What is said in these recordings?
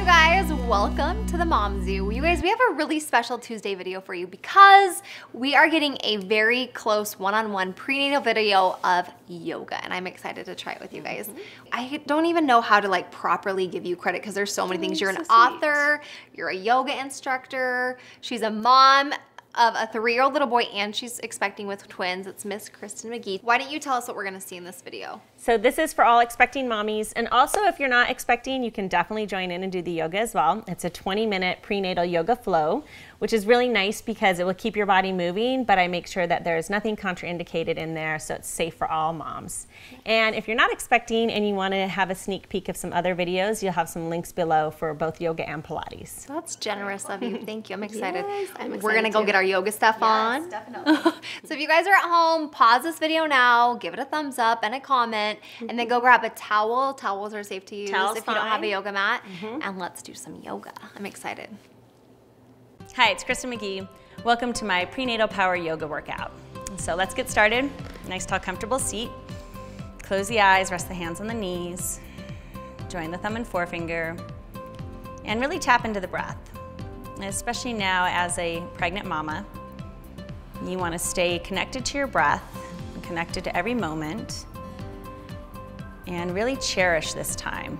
guys, welcome to the Mom Zoo. You guys, we have a really special Tuesday video for you because we are getting a very close one-on-one prenatal video of yoga, and I'm excited to try it with you guys. I don't even know how to like properly give you credit because there's so many things. You're an author, you're a yoga instructor, she's a mom of a 3-year-old little boy, and she's expecting with twins. It's Miss Kristin McGee. Why don't you tell us what we're gonna see in this video? So this is for all expecting mommies, and also if you're not expecting, you can definitely join in and do the yoga as well. It's a 20-minute prenatal yoga flow, which is really nice because it will keep your body moving, but I make sure that there's nothing contraindicated in there, so it's safe for all moms. And if you're not expecting and you want to have a sneak peek of some other videws, you'll have some links below for both yoga and Pilates. That's generous of you. Thank you. I'm excited. Yes, I'm excited We're gonna go too. get our yoga stuff on. Definitely. So if you guys are at home, pause this video now, give it a thumbs up and a comment, and then go grab a towel. Towels are safe to use Towel's if you don't have a fine. yoga mat. And let's do some yoga. I'm excited. Hi, it's Kristin McGee. Welcome to my prenatal power yoga workout. So let's get started. Nice, tall, comfortable seat. Close the eyes, rest the hands on the knees. Join the thumb and forefinger. And really tap into the breath. And especially now as a pregnant mama, you want to stay connected to your breath, and connected to every moment, and really cherish this time.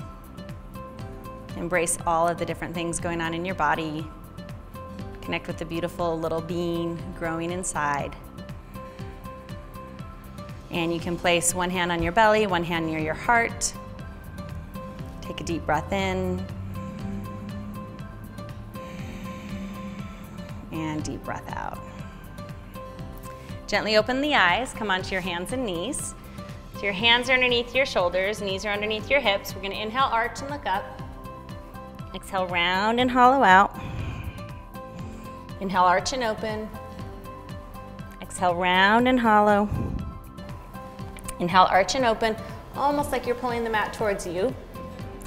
Embrace all of the different things going on in your body. Connect with the beautiful little being growing inside. And you can place one hand on your belly, one hand near your heart. Take a deep breath in. And deep breath out. Gently open the eyes, come onto your hands and knees. So your hands are underneath your shoulders, knees are underneath your hips. We're gonna inhale, arch and look up. Exhale, round and hollow out. Inhale, arch and open. Exhale, round and hollow. Inhale, arch and open, almost like you're pulling the mat towards you.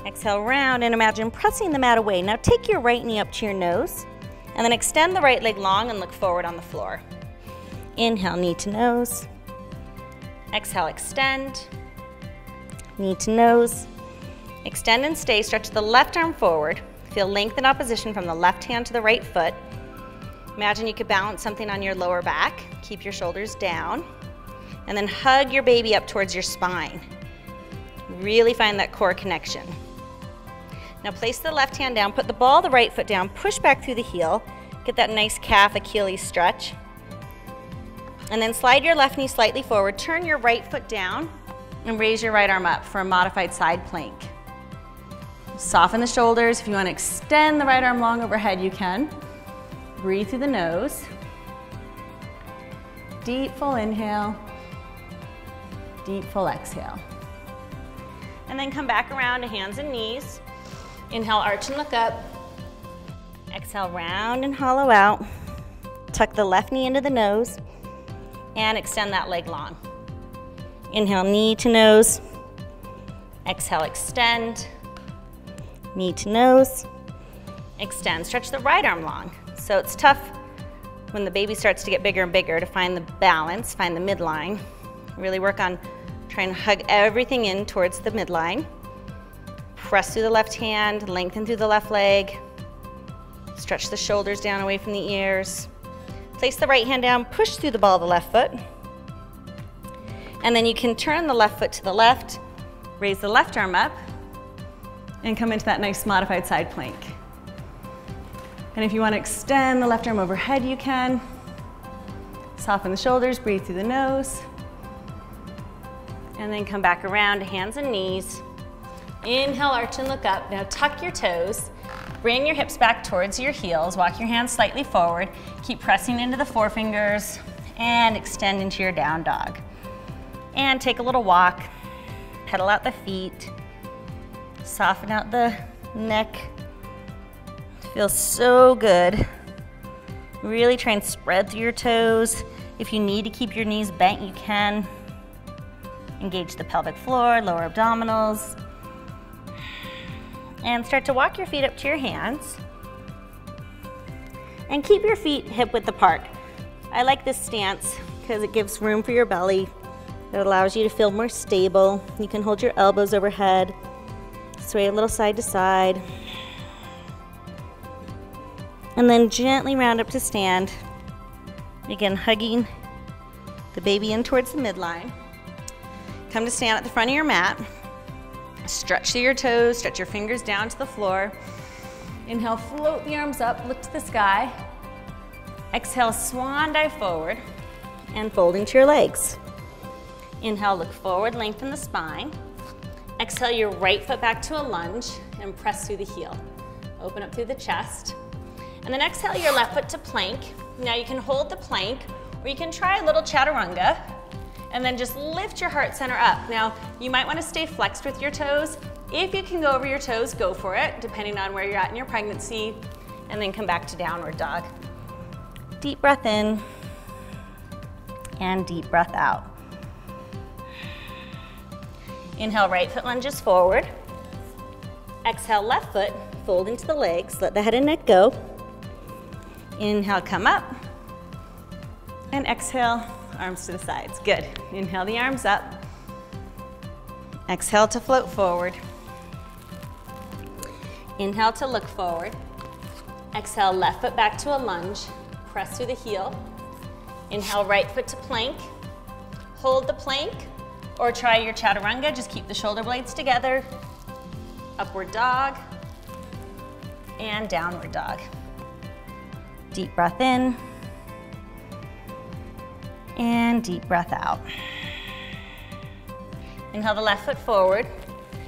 Exhale, round, and imagine pressing the mat away. Now take your right knee up to your nose, and then extend the right leg long and look forward on the floor. Inhale, knee to nose. Exhale, extend. Knee to nose. Extend and stay, stretch the left arm forward. Feel length and opposition from the left hand to the right foot. Imagine you could balance something on your lower back. Keep your shoulders down. And then hug your baby up towards your spine. Really find that core connection. Now place the left hand down, put the ball of the right foot down, push back through the heel, get that nice calf Achilles stretch. And then slide your left knee slightly forward, turn your right foot down, and raise your right arm up for a modified side plank. Soften the shoulders. If you want to extend the right arm long overhead, you can. Breathe through the nose. Deep full inhale. Deep full exhale. And then come back around to hands and knees. Inhale, arch and look up. Exhale, round and hollow out. Tuck the left knee into the nose and extend that leg long. Inhale, knee to nose. Exhale, extend. Knee to nose. Extend. Stretch the right arm long. So it's tough when the baby starts to get bigger and bigger to find the balance, find the midline. Really work on trying to hug everything in towards the midline. Press through the left hand, lengthen through the left leg. Stretch the shoulders down away from the ears. Place the right hand down, push through the ball of the left foot. And then you can turn the left foot to the left, raise the left arm up, and come into that nice modified side plank. And if you want to extend the left arm overhead, you can. Soften the shoulders, breathe through the nose. And then come back around to hands and knees. Inhale, arch and look up. Now tuck your toes. Bring your hips back towards your heels. Walk your hands slightly forward. Keep pressing into the forefingers and extend into your down dog. And take a little walk. Pedal out the feet. Soften out the neck. Feels so good. Really try and spread through your toes. If you need to keep your knees bent, you can. Engage the pelvic floor, lower abdominals. And start to walk your feet up to your hands. And keep your feet hip width apart. I like this stance because it gives room for your belly. It allows you to feel more stable. You can hold your elbows overhead. Sway a little side to side. And then gently round up to stand. Again, hugging the baby in towards the midline. Come to stand at the front of your mat. Stretch through your toes, stretch your fingers down to the floor. Inhale, float the arms up, look to the sky. Exhale, swan dive forward and fold into your legs. Inhale, look forward, lengthen the spine. Exhale your right foot back to a lunge and press through the heel. Open up through the chest. And then exhale your left foot to plank. Now you can hold the plank or you can try a little chaturanga and then just lift your heart center up. Now you might want to stay flexed with your toes. If you can go over your toes, go for it, depending on where you're at in your pregnancy. And then come back to downward dog. Deep breath in and deep breath out. Inhale, right foot lunges forward. Exhale, left foot, fold into the legs, let the head and neck go. Inhale, come up. And exhale, arms to the sides. Good. Inhale the arms up. Exhale to float forward. Inhale to look forward. Exhale, left foot back to a lunge. Press through the heel. Inhale, right foot to plank. Hold the plank or try your chaturanga. Just keep the shoulder blades together. Upward dog and downward dog. Deep breath in and deep breath out. Inhale the left foot forward.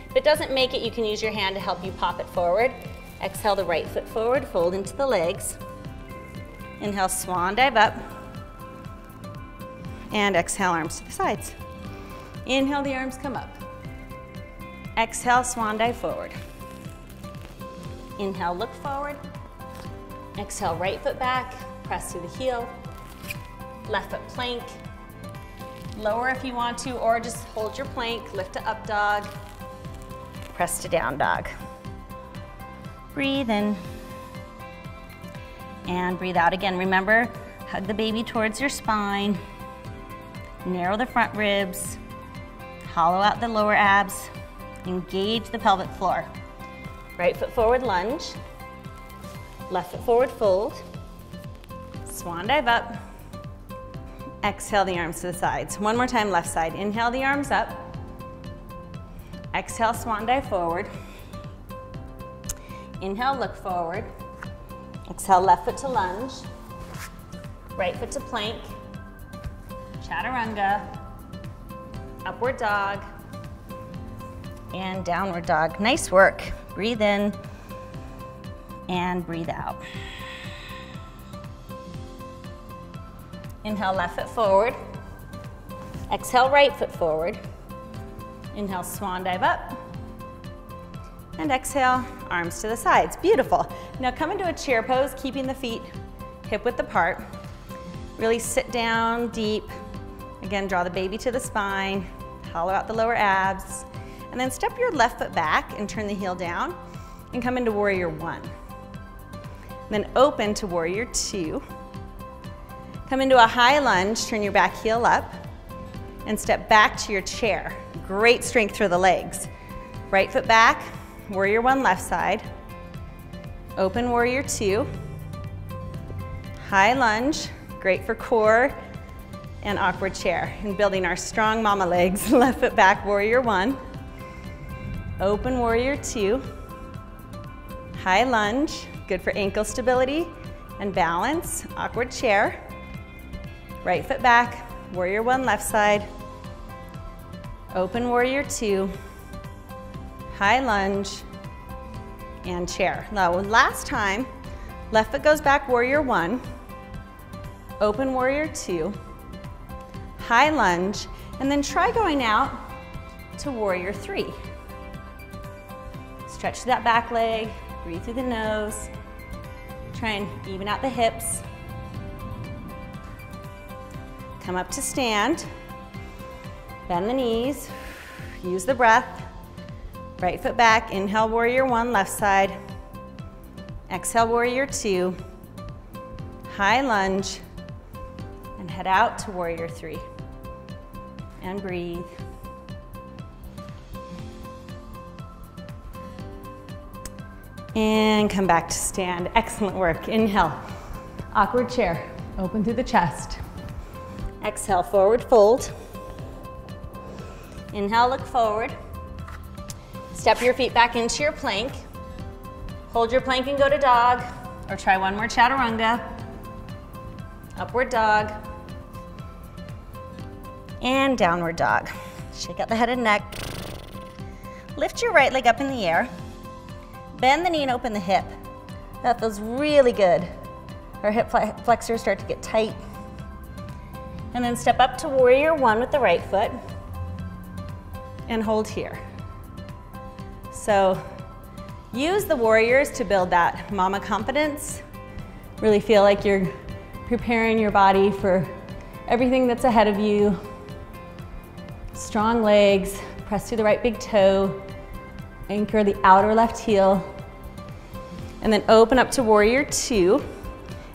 If it doesn't make it, you can use your hand to help you pop it forward. Exhale the right foot forward, fold into the legs. Inhale, swan dive up. And exhale, arms to the sides. Inhale, the arms come up. Exhale, swan dive forward. Inhale, look forward. Exhale, right foot back, press through the heel. Left foot plank. Lower if you want to, or just hold your plank, lift to up dog. Press to down dog. Breathe in. And breathe out again. Remember, hug the baby towards your spine. Narrow the front ribs. Hollow out the lower abs. Engage the pelvic floor. Right foot forward lunge. Left foot forward fold. Swan dive up. Exhale the arms to the sides. One more time, left side. Inhale the arms up. Exhale, swan dive forward. Inhale, look forward. Exhale, left foot to lunge. Right foot to plank. Chaturanga. Upward dog. And downward dog. Nice work. Breathe in and breathe out. Inhale, left foot forward. Exhale, right foot forward. Inhale, swan dive up. And exhale, arms to the sides. Beautiful. Now come into a chair pose, keeping the feet hip width apart. Really sit down deep. Again, draw the baby to the spine. Hollow out the lower abs. And then step your left foot back and turn the heel down and come into warrior one. Then open to warrior two. Come into a high lunge, turn your back heel up and step back to your chair. Great strength through the legs. Right foot back, warrior one left side. Open warrior two. High lunge, great for core and awkward chair. And building our strong mama legs. Left foot back, warrior one. Open warrior two. High lunge, good for ankle stability and balance. Awkward chair. Right foot back, warrior one left side. Open warrior two. High lunge and chair. Now last time, left foot goes back, warrior one. Open warrior two. High lunge, and then try going out to warrior three. Stretch that back leg, breathe through the nose. Try and even out the hips. Come up to stand. Bend the knees. Use the breath. Right foot back, inhale warrior one, left side. Exhale warrior two. High lunge. And head out to warrior three. And breathe. And come back to stand. Excellent work. Inhale, awkward chair. Open through the chest. Exhale, forward fold. Inhale, look forward. Step your feet back into your plank. Hold your plank and go to dog, or try one more chaturanga. Upward dog. And downward dog. Shake out the head and neck. Lift your right leg up in the air. Bend the knee and open the hip. That feels really good. Our hip flexors start to get tight. And then step up to warrior one with the right foot and hold here. So use the warriors to build that mama confidence. Really feel like you're preparing your body for everything that's ahead of you. Strong legs, press through the right big toe, anchor the outer left heel, and then open up to warrior two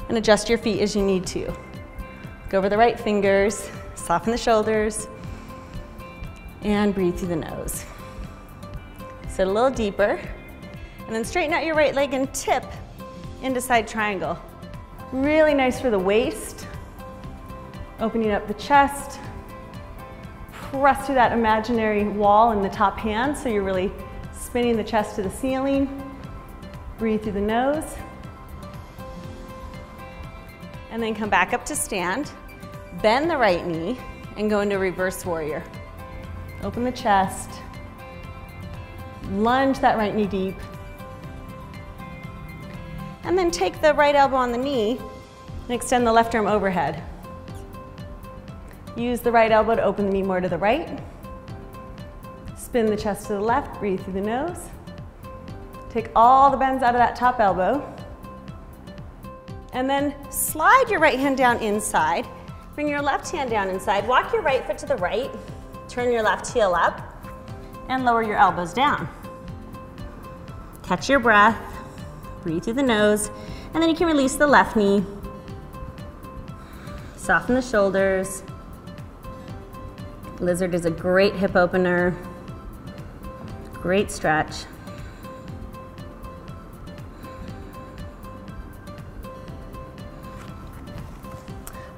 and adjust your feet as you need to. Go over the right fingers, soften the shoulders, and breathe through the nose. Sit a little deeper, and then straighten out your right leg and tip into side triangle. Really nice for the waist, opening up the chest. Press through that imaginary wall in the top hand so you're really spinning the chest to the ceiling. Breathe through the nose. And then come back up to stand. Bend the right knee and go into reverse warrior. Open the chest. Lunge that right knee deep. And then take the right elbow on the knee and extend the left arm overhead. Use the right elbow to open the knee more to the right. Spin the chest to the left, breathe through the nose. Take all the bends out of that top elbow. And then slide your right hand down inside. Bring your left hand down inside. Walk your right foot to the right. Turn your left heel up and lower your elbows down. Catch your breath. Breathe through the nose. And then you can release the left knee. Soften the shoulders. Lizard is a great hip opener. Great stretch.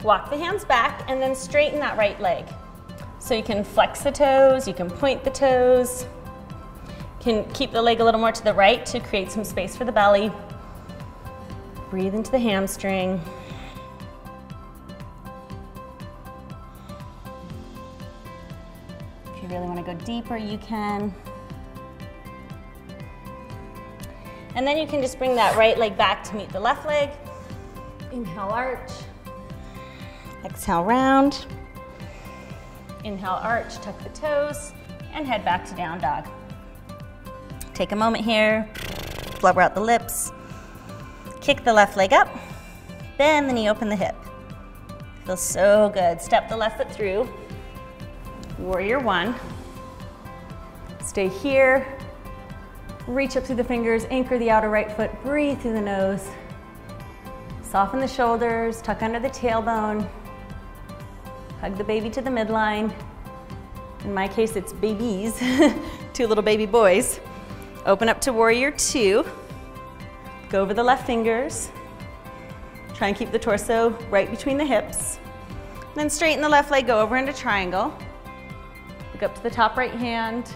Walk the hands back and then straighten that right leg. So you can flex the toes, you can point the toes. You can keep the leg a little more to the right to create some space for the belly. Breathe into the hamstring. If you really want to go deeper, you can. And then you can just bring that right leg back to meet the left leg. Inhale, arch. Exhale, round. Inhale, arch, tuck the toes, and head back to down dog. Take a moment here, blubber out the lips. Kick the left leg up, bend the knee, open the hip. Feels so good. Step the left foot through. Warrior one. Stay here. Reach up through the fingers, anchor the outer right foot, breathe through the nose. Soften the shoulders, tuck under the tailbone. Hug the baby to the midline. In my case, it's babies, two little baby boys. Open up to warrior two. Go over the left fingers. Try and keep the torso right between the hips. Then straighten the left leg, go over into triangle. Look up to the top right hand.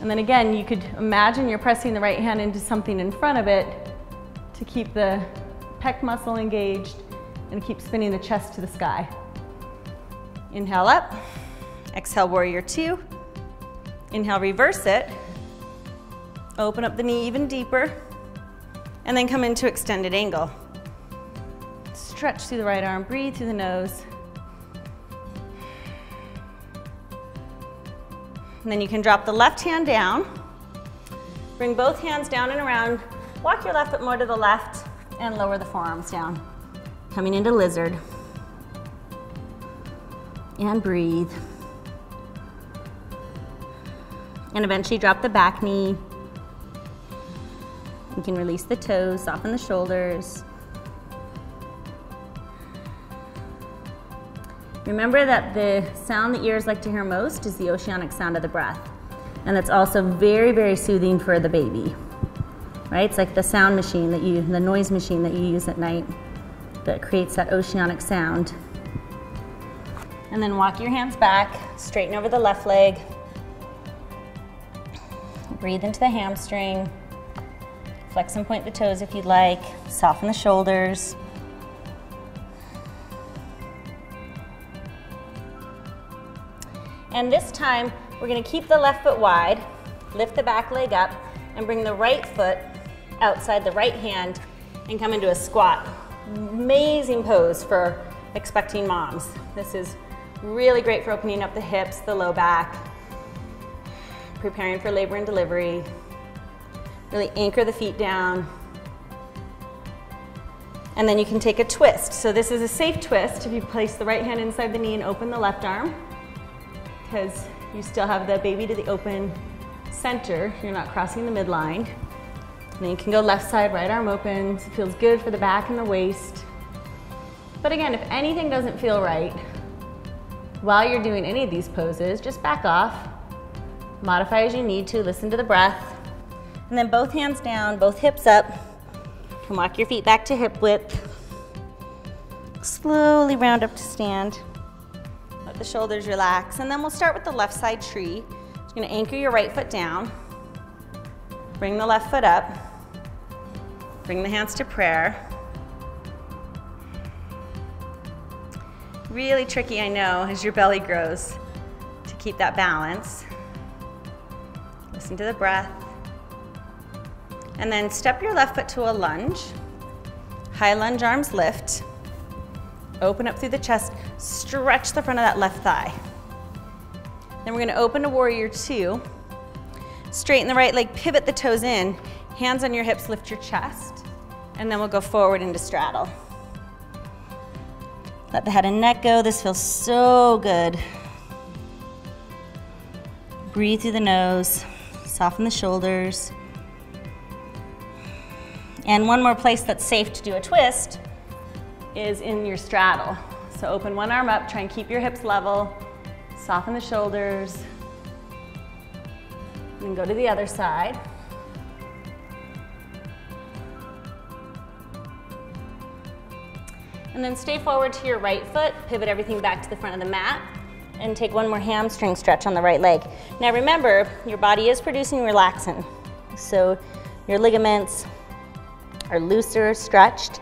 And then again, you could imagine you're pressing the right hand into something in front of it to keep the pec muscle engaged and keep spinning the chest to the sky. Inhale up, exhale warrior two. Inhale, reverse it. Open up the knee even deeper, and then come into extended angle. Stretch through the right arm, breathe through the nose. And then you can drop the left hand down, bring both hands down and around, walk your left foot more to the left, and lower the forearms down. Coming into lizard. And breathe. And eventually drop the back knee. You can release the toes, soften the shoulders. Remember that the sound that ears like to hear most is the oceanic sound of the breath. And that's also very, very soothing for the baby. right? It's like the sound machine the noise machine that you use at night that creates that oceanic sound. And then walk your hands back, straighten over the left leg. Breathe into the hamstring. Flex and point the toes if you'd like. Soften the shoulders. And this time, we're gonna keep the left foot wide, lift the back leg up, and bring the right foot outside the right hand and come into a squat. Amazing pose for expecting moms. This is really great for opening up the hips, the low back, preparing for labor and delivery. Really anchor the feet down. And then you can take a twist. So this is a safe twist if you place the right hand inside the knee and open the left arm, because you still have the baby to the open center. You're not crossing the midline. And then you can go left side, right arm open. So it feels good for the back and the waist. But again, if anything doesn't feel right while you're doing any of these poses, just back off. Modify as you need to, listen to the breath. And then both hands down, both hips up. You can walk your feet back to hip width. Slowly round up to stand. Let the shoulders relax. And then we'll start with the left side tree. You're gonna anchor your right foot down. Bring the left foot up. Bring the hands to prayer. Really tricky, I know, as your belly grows to keep that balance. Listen to the breath. And then step your left foot to a lunge. High lunge, arms lift. Open up through the chest. Stretch the front of that left thigh. Then we're gonna open to warrior two. Straighten the right leg, pivot the toes in. Hands on your hips, lift your chest. And then we'll go forward into straddle. Let the head and neck go. This feels so good. Breathe through the nose. Soften the shoulders. And one more place that's safe to do a twist is in your straddle. So open one arm up, try and keep your hips level, soften the shoulders, and then go to the other side. And then stay forward to your right foot, pivot everything back to the front of the mat, and take one more hamstring stretch on the right leg. Now remember, your body is producing relaxin', so your ligaments are looser, stretched.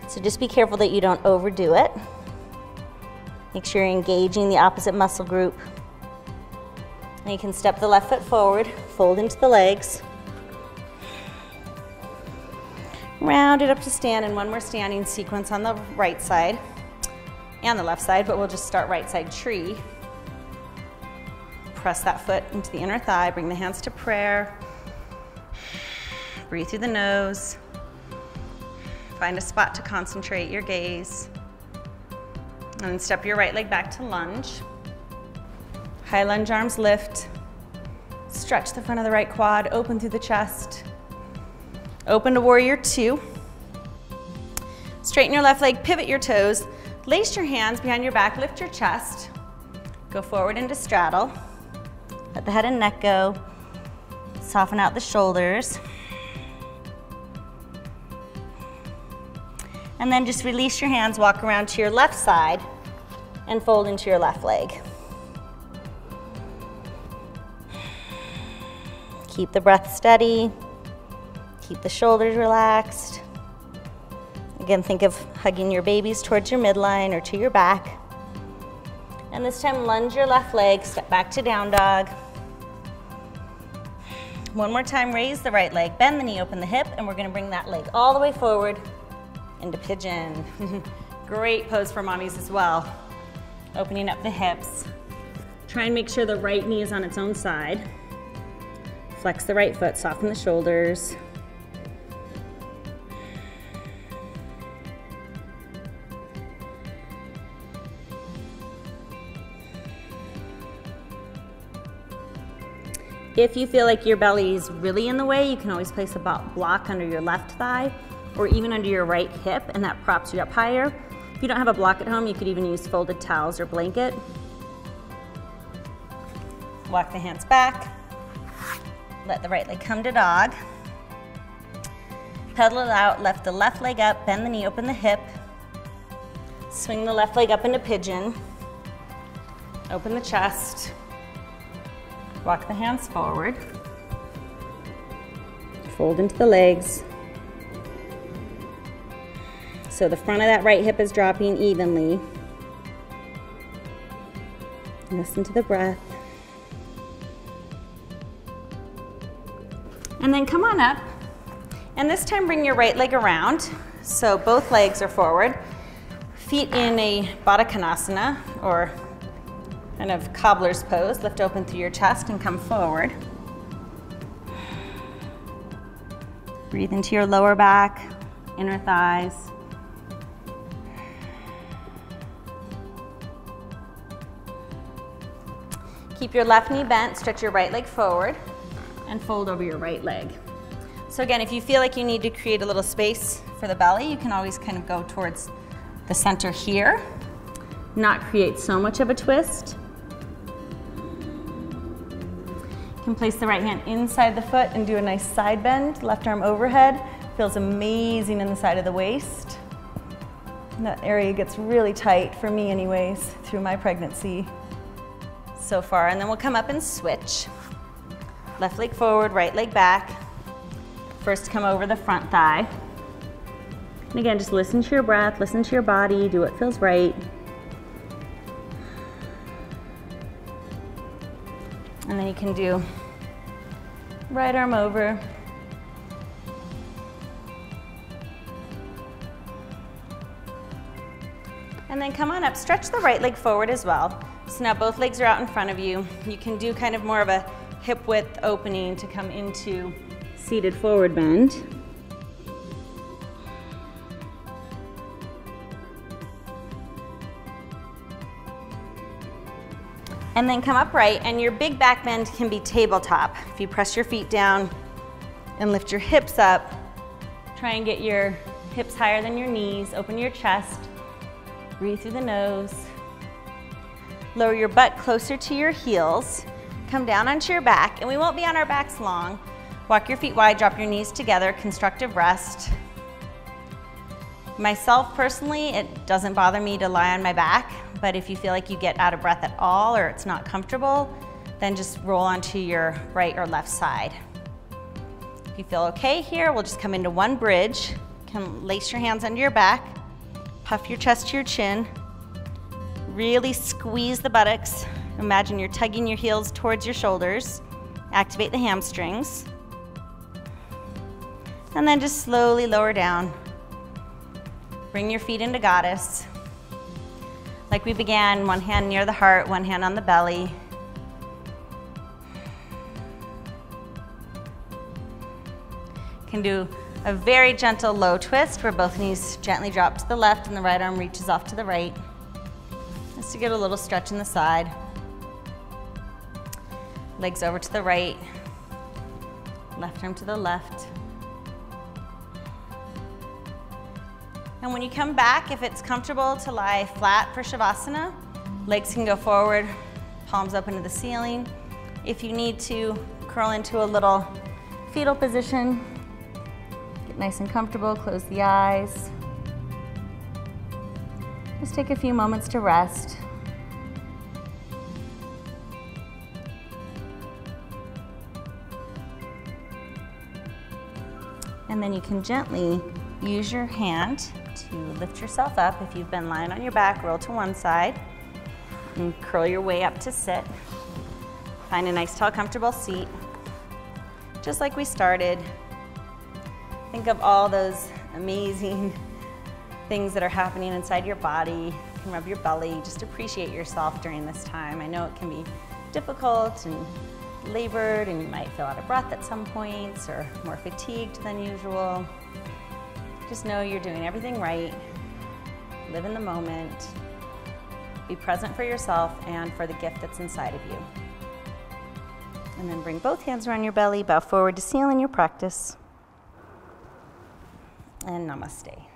So just be careful that you don't overdo it. Make sure you're engaging the opposite muscle group. And you can step the left foot forward, fold into the legs. Round it up to stand, and one more standing sequence on the right side and the left side, but we'll just start right side tree. Press that foot into the inner thigh, bring the hands to prayer. Breathe through the nose. Find a spot to concentrate your gaze. And then step your right leg back to lunge. High lunge, arms lift. Stretch the front of the right quad, open through the chest. Open to warrior two. Straighten your left leg, pivot your toes. Lace your hands behind your back, lift your chest. Go forward into straddle. Let the head and neck go. Soften out the shoulders. And then just release your hands, walk around to your left side and fold into your left leg. Keep the breath steady. Keep the shoulders relaxed. Again, think of hugging your babies towards your midline or to your back. And this time, lunge your left leg, step back to down dog. One more time, raise the right leg, bend the knee, open the hip, and we're gonna bring that leg all the way forward into pigeon. Great pose for mommies as well. Opening up the hips. Try and make sure the right knee is on its own side. Flex the right foot, soften the shoulders. If you feel like your belly is really in the way, you can always place a block under your left thigh or even under your right hip, and that props you up higher. If you don't have a block at home, you could even use folded towels or blanket. Walk the hands back. Let the right leg come to dog. Pedal it out, lift the left leg up, bend the knee, open the hip. Swing the left leg up into pigeon. Open the chest. Walk the hands forward. Fold into the legs. So the front of that right hip is dropping evenly. Listen to the breath. And then come on up. And this time bring your right leg around. So both legs are forward. Feet in a Baddha Konasana, or kind of cobbler's pose. Lift open through your chest and come forward. Breathe into your lower back, inner thighs. Keep your left knee bent, stretch your right leg forward, and fold over your right leg. So again, if you feel like you need to create a little space for the belly, you can always kind of go towards the center here, not create so much of a twist. You can place the right hand inside the foot and do a nice side bend, left arm overhead. Feels amazing in the side of the waist. And that area gets really tight, for me anyways, through my pregnancy so far. And then we'll come up and switch. Left leg forward, right leg back. First come over the front thigh. And again, just listen to your breath, listen to your body, do what feels right. And then you can do right arm over. And then come on up, stretch the right leg forward as well. So now both legs are out in front of you. You can do kind of more of a hip width opening to come into seated forward bend. And then come upright, and your big back bend can be tabletop. If you press your feet down and lift your hips up, try and get your hips higher than your knees, open your chest, breathe through the nose. Lower your butt closer to your heels, come down onto your back, and we won't be on our backs long. Walk your feet wide, drop your knees together, constructive rest. Myself personally, it doesn't bother me to lie on my back, but if you feel like you get out of breath at all or it's not comfortable, then just roll onto your right or left side. If you feel okay here, we'll just come into one bridge. You can lace your hands under your back, puff your chest to your chin, really squeeze the buttocks. Imagine you're tugging your heels towards your shoulders. Activate the hamstrings. And then just slowly lower down. Bring your feet into goddess. Like we began, one hand near the heart, one hand on the belly. Can do a very gentle low twist where both knees gently drop to the left and the right arm reaches off to the right. Just to get a little stretch in the side. Legs over to the right, left arm to the left. And when you come back, if it's comfortable to lie flat for Shavasana, legs can go forward, palms up into the ceiling. If you need to curl into a little fetal position, get nice and comfortable, close the eyes. Just take a few moments to rest. And then you can gently use your hand to lift yourself up. If you've been lying on your back, roll to one side and curl your way up to sit. Find a nice, tall, comfortable seat. Just like we started. Think of all those amazing things that are happening inside your body. You can rub your belly. Just appreciate yourself during this time. I know it can be difficult and labored, and you might feel out of breath at some points or more fatigued than usual. Just know you're doing everything right. Live in the moment. Be present for yourself and for the gift that's inside of you. And then bring both hands around your belly, bow forward to seal in your practice. And namaste.